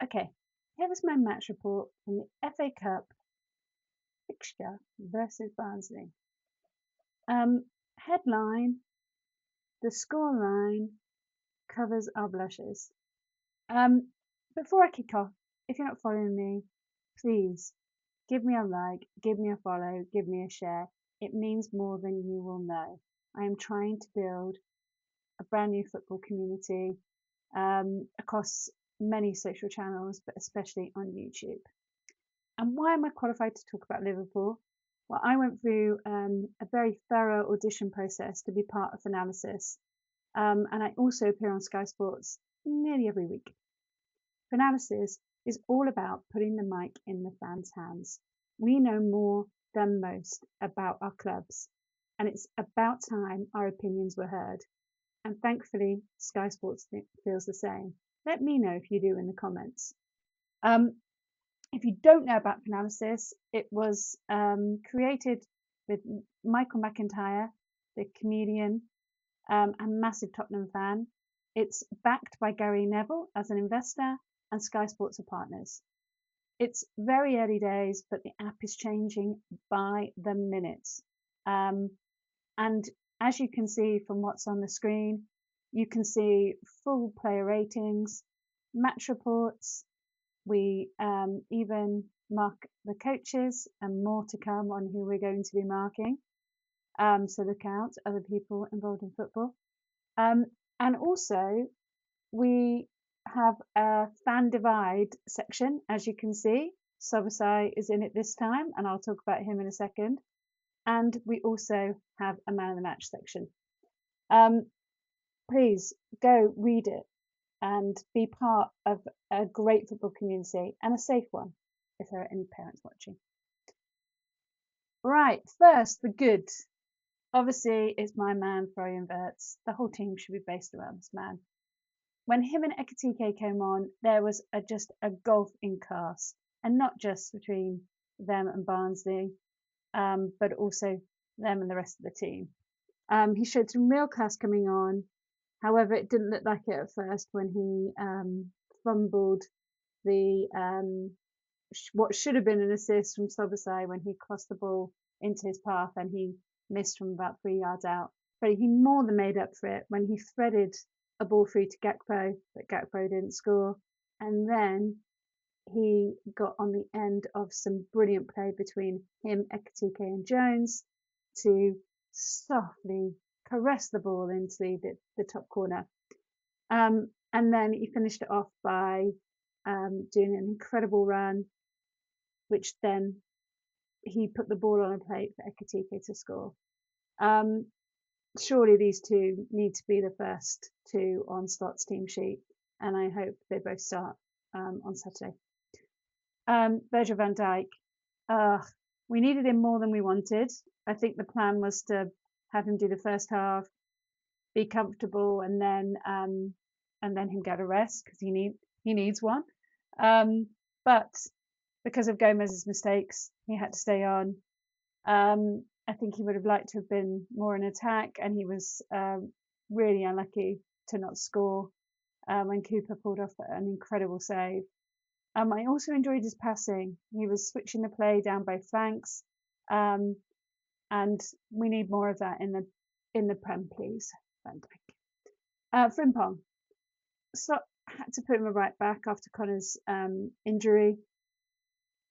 Okay, here is my match report from the FA Cup fixture versus Barnsley. Headline, the scoreline covers our blushes. Before I kick off, if you're not following me, please give me a like, give me a follow, give me a share. It means more than you will know. I am trying to build a brand new football community across many social channels, but especially on YouTube. And why am I qualified to talk about Liverpool? Well, I went through a very thorough audition process to be part of Analysis, and I also appear on Sky Sports nearly every week. Analysis is all about putting the mic in the fans' hands. We know more than most about our clubs, and it's about time our opinions were heard. And thankfully, Sky Sports feels the same. Let me know if you do in the comments. If you don't know about Analysis, it was created with Michael McIntyre, the comedian and massive Tottenham fan. It's backed by Gary Neville as an investor, and Sky Sports are partners. It's very early days, but the app is changing by the minute. And as you can see from what's on the screen, you can see full player ratings, match reports. We even mark the coaches, and more to come on who we're going to be marking. So look out, other people involved in football. And also, we have a fan divide section, as you can see. Sobasai is in it this time, and I'll talk about him in a second. And we also have a man of the match section. Please go read it and be part of a great football community, and a safe one if there are any parents watching. Right, first, the good. Obviously, it's my man, Florian Wirtz. The whole team should be based around this man. When him and Ekitike came on, there was just a gulf in class, and not just between them and Barnsley, but also them and the rest of the team. He showed some real class coming on. However, it didn't look like it at first when he fumbled the what should have been an assist from Sobasai when he crossed the ball into his path, and he missed from about 3 yards out. But he more than made up for it when he threaded a ball through to Gakpo, but Gakpo didn't score. And then he got on the end of some brilliant play between him, Ekitike, and Jones to softly caress the ball into the top corner. And then he finished it off by doing an incredible run, which then he put the ball on a plate for Ekitike to score. Surely these two need to be the first two on Slott's team sheet, and I hope they both start on Saturday. Virgil van Dijk, we needed him more than we wanted. I think the plan was to have him do the first half, be comfortable, and then him get a rest because he needs one. But because of Gomez's mistakes, he had to stay on. I think he would have liked to have been more in attack, and he was really unlucky to not score when Cooper pulled off an incredible save. I also enjoyed his passing. He was switching the play down both flanks, and we need more of that in the Prem, please. Van Dijk. Frimpong. So had to put him a right back after Connor's injury.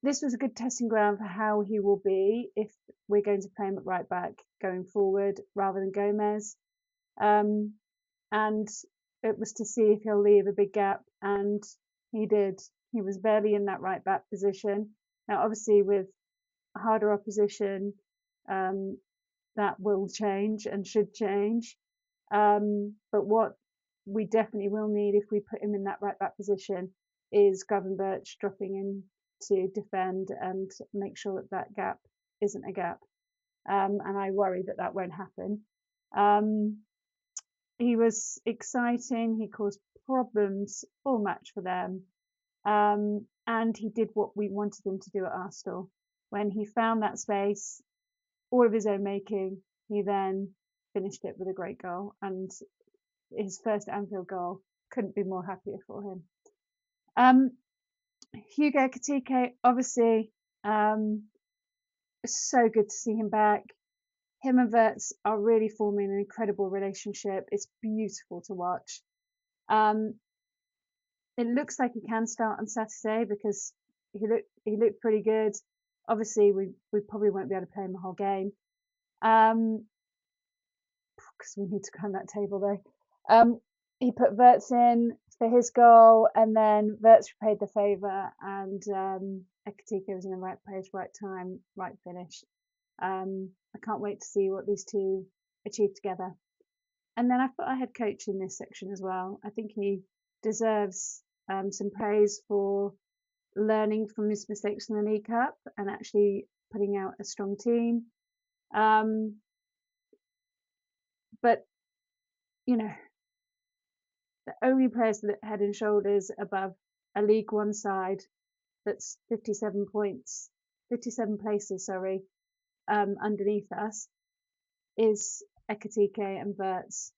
This was a good testing ground for how he will be if we're going to play him at right back going forward rather than Gomez. And it was to see if he'll leave a big gap, and he did. He was barely in that right back position. Now, obviously, with harder opposition, that will change and should change. But what we definitely will need if we put him in that right back position is Gravenberch dropping in to defend and make sure that gap isn't a gap. And I worry that won't happen. He was exciting. He caused problems all match for them. And he did what we wanted him to do at Arsenal. When he found that space, all of his own making, he then finished it with a great goal. And his first Anfield goal, couldn't be more happier for him. Hugo Ekitike, obviously, it's so good to see him back. Him and Verts are really forming an incredible relationship. It's beautiful to watch. Um, it looks like he can start on Saturday because he looked pretty good. Obviously, we probably won't be able to play him the whole game because we need to climb that table though. He put Verts in for his goal, and then Verts repaid the favour, and Ekitike was in the right place, right time, right finish. I can't wait to see what these two achieve together. And then I've put our head coach in this section as well. I think he deserves some praise for learning from his mistakes in the League Cup and actually putting out a strong team. But, you know, the only players that head and shoulders above a League One side that's 57 points, 57 places, sorry, underneath us is Ekitike and Verts.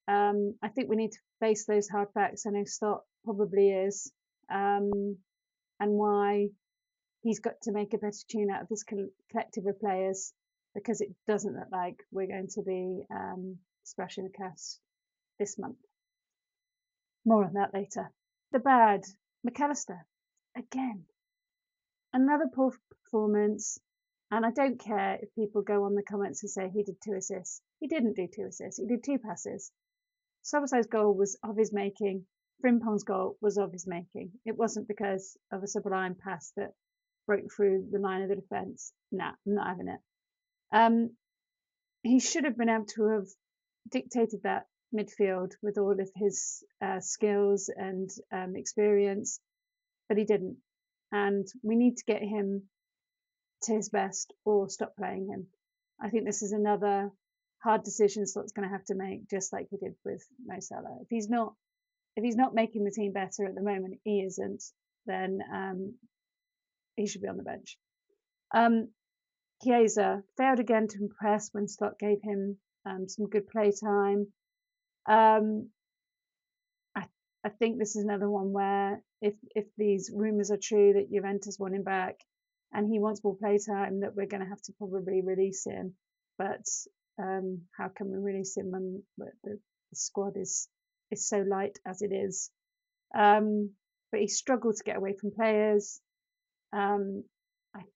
I think we need to face those hard facts. I know Stott probably is, and why he's got to make a better tune out of this collective of players because it doesn't look like we're going to be splashing the cash this month. More on that later. The bad, McAllister, again, another poor performance. And I don't care if people go on the comments and say he did 2 assists. He didn't do 2 assists. He did 2 passes. Soboslai's goal was of his making. Frimpong's goal was of his making. It wasn't because of a sublime pass that broke through the line of the defence. Nah, I'm not having it. He should have been able to have dictated that midfield with all of his skills and experience, but he didn't. And we need to get him to his best or stop playing him. I think this is another hard decision Slott's going to have to make, just like he did with Mo Salah. If he's not making the team better at the moment, he isn't. Then he should be on the bench. Chiesa failed again to impress when Slot gave him some good play time. I think this is another one where if these rumours are true that Juventus want him back and he wants more play time, that we're going to have to probably release him. But how can we release him when the squad is so light as it is? But he struggled to get away from players. I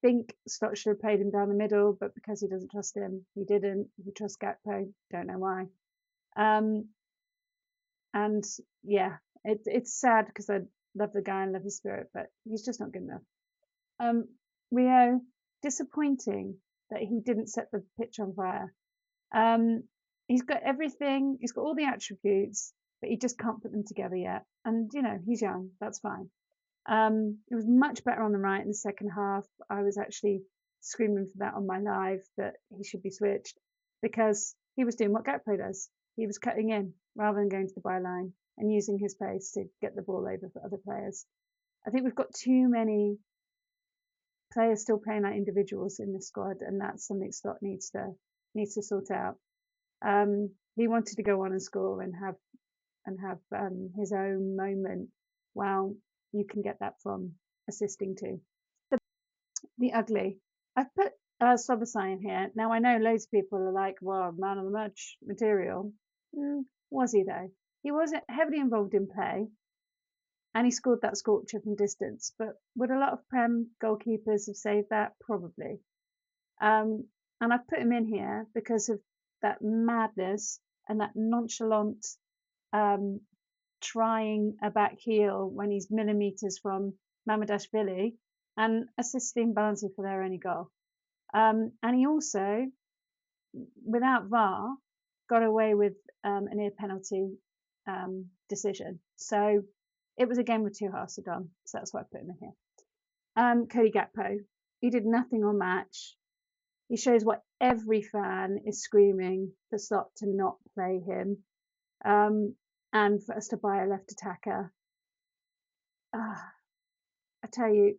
think Slot should have played him down the middle, but because he doesn't trust him, he didn't. He trusts Gakpo, don't know why. And yeah, it's sad because I love the guy and love his spirit, but he's just not good enough. Rio, disappointing that he didn't set the pitch on fire. He's got everything, he's got all the attributes, but he just can't put them together yet. And you know, he's young, that's fine. It was much better on the right in the second half. I was actually screaming for that on my live that he should be switched because he was doing what Gakpo does. He was cutting in rather than going to the byline and using his pace to get the ball over for other players. I think we've got too many players still playing like individuals in the squad, and that's something Scott needs to sort out. He wanted to go on and score and have his own moment. Well, you can get that from assisting too. The ugly. I've put Sloboslai in here. Now I know loads of people are like, well, man of the match material. Was he though? He wasn't heavily involved in play, and he scored that scorcher from distance. But would a lot of Prem goalkeepers have saved that? Probably. And I've put him in here because of that madness and that nonchalant trying a back heel when he's millimetres from Mamadashvili and assisting Barnsley for their only goal. And he also, without VAR, got away with a near penalty decision. So it was a game with 2 halves to done. So that's why I put him in here. Cody Gakpo, he did nothing on match. He shows what every fan is screaming for Slot to not play him. And for us to buy a left attacker. I tell you,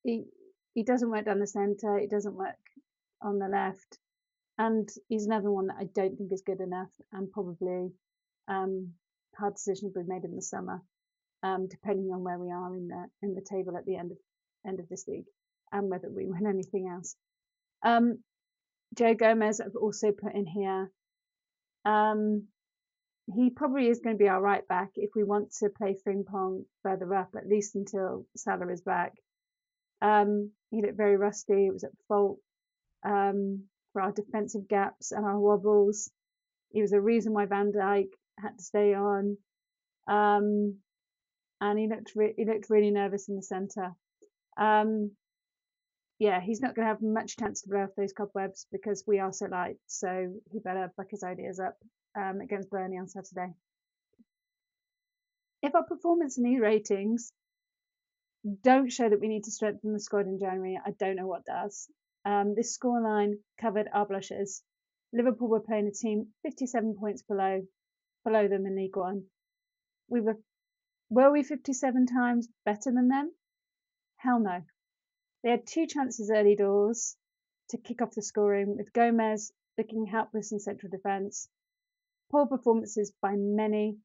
he doesn't work down the centre, he doesn't work on the left, and he's another one that I don't think is good enough, and probably hard decisions were made in the summer. depending on where we are in the table at the end of this league and whether we win anything else. Joe Gomez I've also put in here. He probably is going to be our right back if we want to play Frimpong further up, at least until Salah is back. He looked very rusty. It was at fault for our defensive gaps and our wobbles. He was a reason why Van Dijk had to stay on. And he looked really nervous in the centre. Yeah, he's not going to have much chance to blow off those cobwebs because we are so light. So he better buck his ideas up against Burnley on Saturday. If our performance and e-ratings don't show that we need to strengthen the squad in January, I don't know what does. This scoreline covered our blushes. Liverpool were playing a team 57 points below them in League One. Were we 57 times better than them? Hell no. They had 2 chances early doors to kick off the scoring, with Gomez looking helpless in central defence. Poor performances by many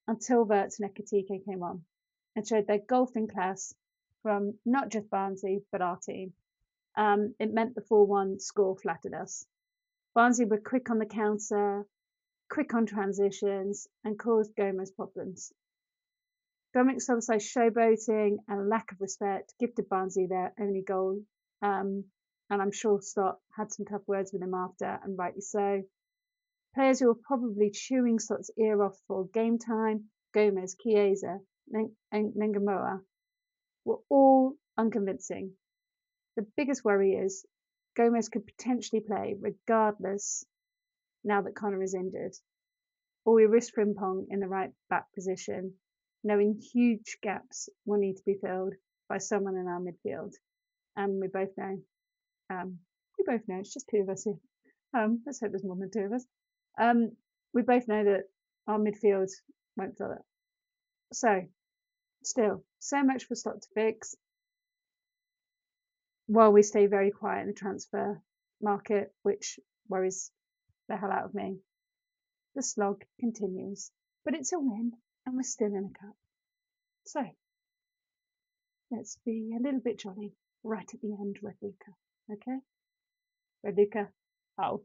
until Wirtz and Ekitike came on and showed their golfing class from not just Barnsley but our team. It meant the 4-1 score flattered us. Barnsley were quick on the counter, quick on transitions, and caused Gomez problems. Dominic Szoboszlai's showboating and lack of respect gifted Barnsley their only goal, and I'm sure Stott had some tough words with him after, and rightly so. Players who were probably chewing Stott's ear off for game time, Gomez, Chiesa, and Nengamoa, were all unconvincing. The biggest worry is Gomez could potentially play regardless now that Connor is injured, or we risk Frimpong in the right back position, knowing huge gaps will need to be filled by someone in our midfield. And we both know it's just 2 of us here. Let's hope there's more than 2 of us. We both know that our midfield won't fill it. So, still, so much for Stott to fix, while we stay very quiet in the transfer market, which worries the hell out of me. The slog continues, but it's a win, and we're still in a cup. So, let's be a little bit jolly right at the end, Red Luca. Okay? Red Luca, out.